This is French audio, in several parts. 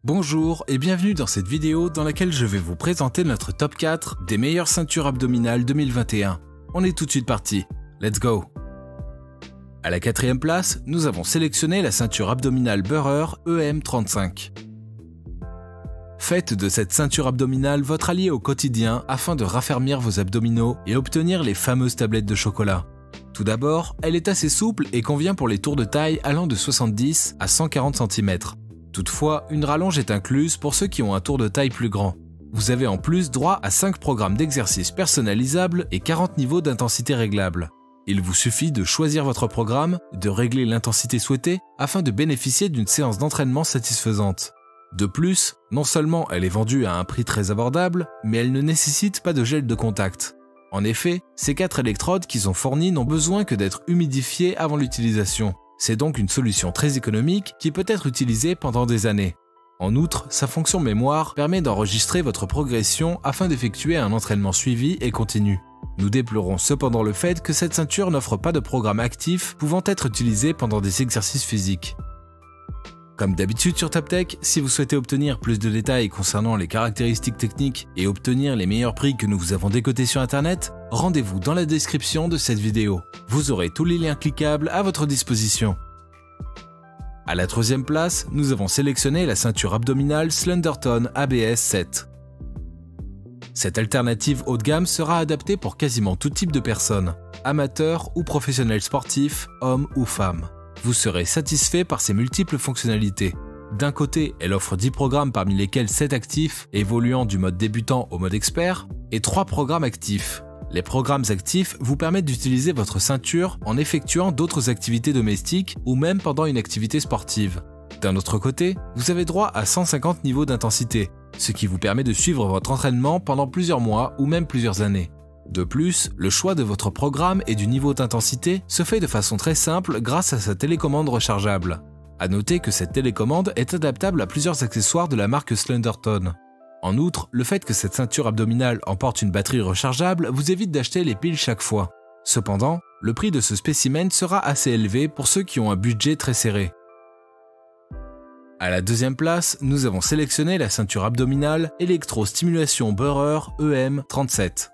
Bonjour et bienvenue dans cette vidéo dans laquelle je vais vous présenter notre top 4 des meilleures ceintures abdominales 2021. On est tout de suite parti, let's go! À la quatrième place, nous avons sélectionné la ceinture abdominale Burrer EM35. Faites de cette ceinture abdominale votre allié au quotidien afin de raffermir vos abdominaux et obtenir les fameuses tablettes de chocolat. Tout d'abord, elle est assez souple et convient pour les tours de taille allant de 70 à 140 cm. Toutefois, une rallonge est incluse pour ceux qui ont un tour de taille plus grand. Vous avez en plus droit à 5 programmes d'exercices personnalisables et 40 niveaux d'intensité réglables. Il vous suffit de choisir votre programme, de régler l'intensité souhaitée afin de bénéficier d'une séance d'entraînement satisfaisante. De plus, non seulement elle est vendue à un prix très abordable, mais elle ne nécessite pas de gel de contact. En effet, ces 4 électrodes qui sont fournies n'ont besoin que d'être humidifiées avant l'utilisation. C'est donc une solution très économique qui peut être utilisée pendant des années. En outre, sa fonction mémoire permet d'enregistrer votre progression afin d'effectuer un entraînement suivi et continu. Nous déplorons cependant le fait que cette ceinture n'offre pas de programme actif pouvant être utilisé pendant des exercices physiques. Comme d'habitude sur TapTech, si vous souhaitez obtenir plus de détails concernant les caractéristiques techniques et obtenir les meilleurs prix que nous vous avons décotés sur internet, rendez-vous dans la description de cette vidéo. Vous aurez tous les liens cliquables à votre disposition. À la troisième place, nous avons sélectionné la ceinture abdominale Slenderton ABS 7. Cette alternative haut de gamme sera adaptée pour quasiment tout type de personnes, amateurs ou professionnels sportifs, hommes ou femmes. Vous serez satisfait par ses multiples fonctionnalités. D'un côté, elle offre 10 programmes parmi lesquels 7 actifs, évoluant du mode débutant au mode expert, et 3 programmes actifs. Les programmes actifs vous permettent d'utiliser votre ceinture en effectuant d'autres activités domestiques ou même pendant une activité sportive. D'un autre côté, vous avez droit à 150 niveaux d'intensité, ce qui vous permet de suivre votre entraînement pendant plusieurs mois ou même plusieurs années. De plus, le choix de votre programme et du niveau d'intensité se fait de façon très simple grâce à sa télécommande rechargeable. À noter que cette télécommande est adaptable à plusieurs accessoires de la marque Slenderton. En outre, le fait que cette ceinture abdominale emporte une batterie rechargeable vous évite d'acheter les piles chaque fois. Cependant, le prix de ce spécimen sera assez élevé pour ceux qui ont un budget très serré. À la deuxième place, nous avons sélectionné la ceinture abdominale Electro-Stimulation Burrer EM37.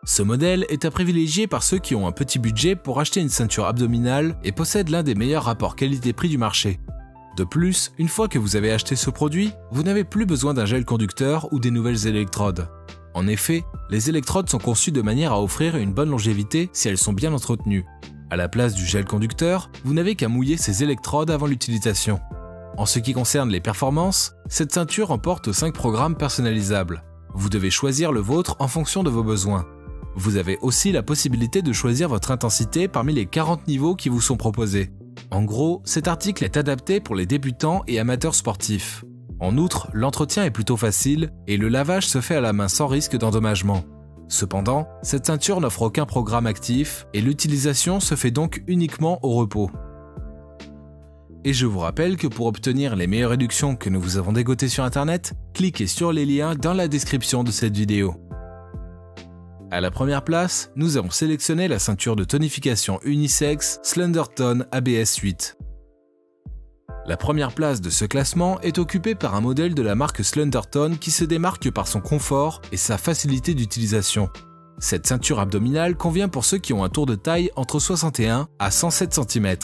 Ce modèle est à privilégier par ceux qui ont un petit budget pour acheter une ceinture abdominale et possède l'un des meilleurs rapports qualité-prix du marché. De plus, une fois que vous avez acheté ce produit, vous n'avez plus besoin d'un gel conducteur ou des nouvelles électrodes. En effet, les électrodes sont conçues de manière à offrir une bonne longévité si elles sont bien entretenues. À la place du gel conducteur, vous n'avez qu'à mouiller ces électrodes avant l'utilisation. En ce qui concerne les performances, cette ceinture emporte 5 programmes personnalisables. Vous devez choisir le vôtre en fonction de vos besoins. Vous avez aussi la possibilité de choisir votre intensité parmi les 40 niveaux qui vous sont proposés. En gros, cet article est adapté pour les débutants et amateurs sportifs. En outre, l'entretien est plutôt facile et le lavage se fait à la main sans risque d'endommagement. Cependant, cette ceinture n'offre aucun programme actif et l'utilisation se fait donc uniquement au repos. Et je vous rappelle que pour obtenir les meilleures réductions que nous vous avons dégotées sur internet, cliquez sur les liens dans la description de cette vidéo. À la première place, nous avons sélectionné la ceinture de tonification unisexe Slenderton ABS 8. La première place de ce classement est occupée par un modèle de la marque Slenderton qui se démarque par son confort et sa facilité d'utilisation. Cette ceinture abdominale convient pour ceux qui ont un tour de taille entre 61 à 107 cm.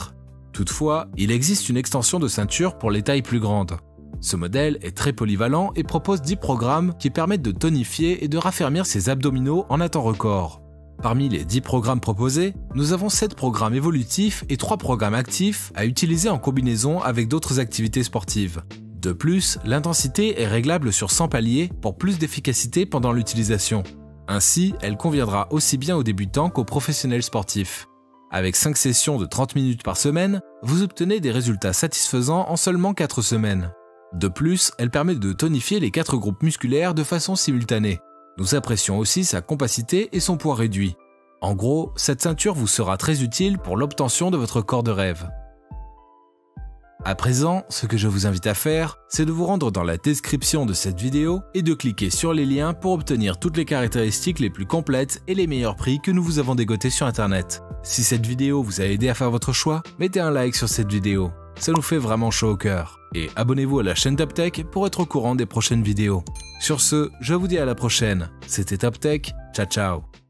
Toutefois, il existe une extension de ceinture pour les tailles plus grandes. Ce modèle est très polyvalent et propose 10 programmes qui permettent de tonifier et de raffermir ses abdominaux en un temps record. Parmi les 10 programmes proposés, nous avons 7 programmes évolutifs et 3 programmes actifs à utiliser en combinaison avec d'autres activités sportives. De plus, l'intensité est réglable sur 100 paliers pour plus d'efficacité pendant l'utilisation. Ainsi, elle conviendra aussi bien aux débutants qu'aux professionnels sportifs. Avec 5 sessions de 30 minutes par semaine, vous obtenez des résultats satisfaisants en seulement 4 semaines. De plus, elle permet de tonifier les 4 groupes musculaires de façon simultanée. Nous apprécions aussi sa compacité et son poids réduit. En gros, cette ceinture vous sera très utile pour l'obtention de votre corps de rêve. À présent, ce que je vous invite à faire, c'est de vous rendre dans la description de cette vidéo et de cliquer sur les liens pour obtenir toutes les caractéristiques les plus complètes et les meilleurs prix que nous vous avons dégotés sur internet. Si cette vidéo vous a aidé à faire votre choix, mettez un like sur cette vidéo. ça nous fait vraiment chaud au cœur. Et abonnez-vous à la chaîne Top Tech pour être au courant des prochaines vidéos. Sur ce, je vous dis à la prochaine. C'était Top Tech, ciao ciao.